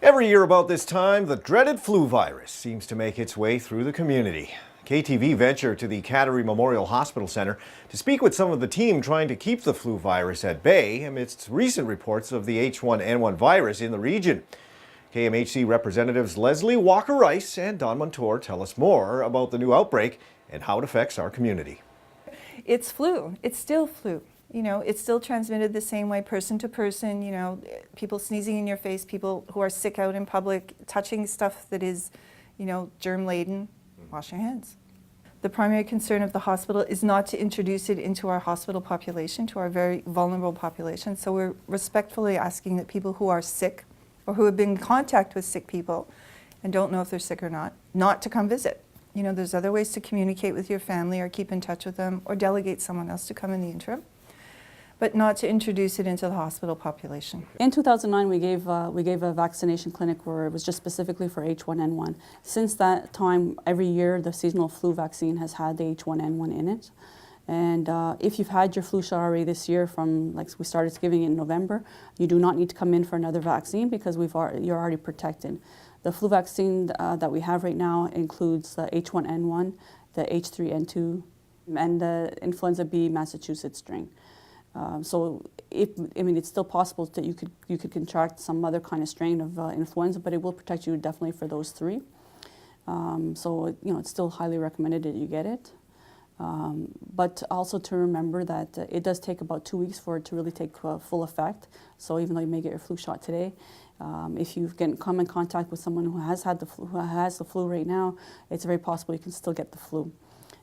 Every year about this time, the dreaded flu virus seems to make its way through the community. KTV ventured to the Kateri Memorial Hospital Center to speak with some of the team trying to keep the flu virus at bay amidst recent reports of the H1N1 virus in the region. KMHC representatives Leslie Walker-Rice and Don Montour tell us more about the new outbreak and how it affects our community. It's flu. It's still flu. You know, it's still transmitted the same way, person to person, you know, people sneezing in your face, people who are sick out in public, touching stuff that is, you know, germ-laden. Wash your hands. The primary concern of the hospital is not to introduce it into our hospital population, to our very vulnerable population. So we're respectfully asking that people who are sick or who have been in contact with sick people and don't know if they're sick or not to come visit. You know, there's other ways to communicate with your family or keep in touch with them or delegate someone else to come in the interim, but not to introduce it into the hospital population. In 2009, we gave a vaccination clinic where it was just specifically for H1N1. Since that time, every year the seasonal flu vaccine has had the H1N1 in it. And if you've had your flu shot already this year, from like we started giving it in November, you do not need to come in for another vaccine because you're already protected. The flu vaccine that we have right now includes the H1N1, the H3N2, and the influenza B Massachusetts strain. So, it's still possible that you could contract some other kind of strain of influenza, but it will protect you definitely for those three. So, you know, it's still highly recommended that you get it. But also to remember that it does take about 2 weeks for it to really take full effect. So even though you may get your flu shot today, if you come in contact with someone who has the flu right now, it's very possible you can still get the flu.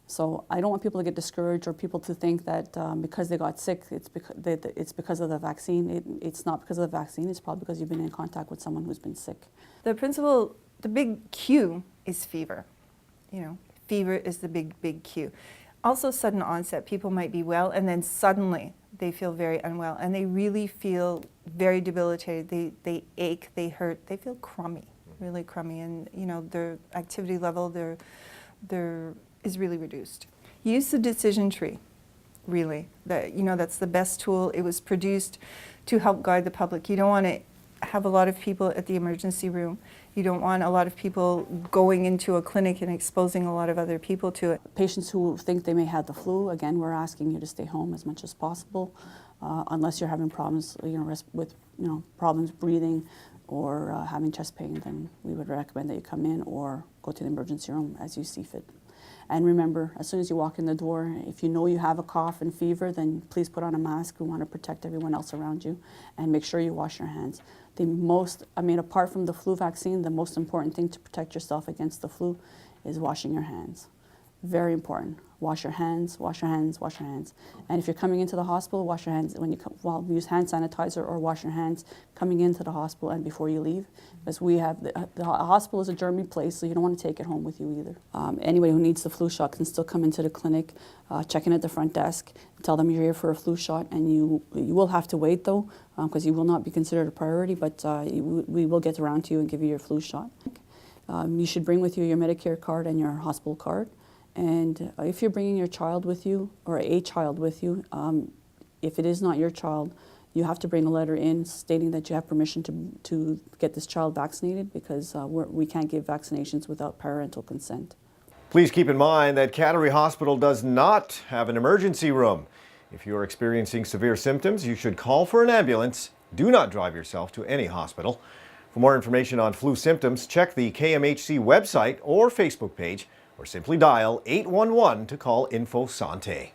So I don't want people to get discouraged or people to think that because they got sick, it's because of the vaccine. It's not because of the vaccine. It's probably because you've been in contact with someone who's been sick. The big Q is fever. You know, fever is the big Q. Also sudden onset. People might be well and then suddenly they feel very unwell and they really feel very debilitated. They ache, they hurt, they feel crummy, really crummy, and you know, their activity level, is really reduced. Use the decision tree, really. That's the best tool. It was produced to help guide the public. You don't want to have a lot of people at the emergency room. You don't want a lot of people going into a clinic and exposing a lot of other people to it. Patients who think they may have the flu, again, we're asking you to stay home as much as possible, unless you're having problems, with problems breathing or having chest pain. Then we would recommend that you come in or go to the emergency room as you see fit. And remember, as soon as you walk in the door, if you know you have a cough and fever, then please put on a mask. We want to protect everyone else around you, and make sure you wash your hands. Apart from the flu vaccine, the most important thing to protect yourself against the flu is washing your hands. Very important. Wash your hands, wash your hands, wash your hands. And if you're coming into the hospital, wash your hands when you use hand sanitizer, or wash your hands coming into the hospital and before you leave. Because the hospital is a germy place, so you don't want to take it home with you either. Anybody who needs the flu shot can still come into the clinic, check in at the front desk, tell them you're here for a flu shot, and you will have to wait though, because you will not be considered a priority, but we will get around to you and give you your flu shot. You should bring with you your Medicare card and your hospital card. And if you're bringing your child with you, or a child with you, if it is not your child, you have to bring a letter in stating that you have permission to get this child vaccinated, because we can't give vaccinations without parental consent. Please keep in mind that Kateri Hospital does not have an emergency room. If you're experiencing severe symptoms, you should call for an ambulance. Do not drive yourself to any hospital. For more information on flu symptoms, check the KMHC website or Facebook page, or simply dial 811 to call Info Sante.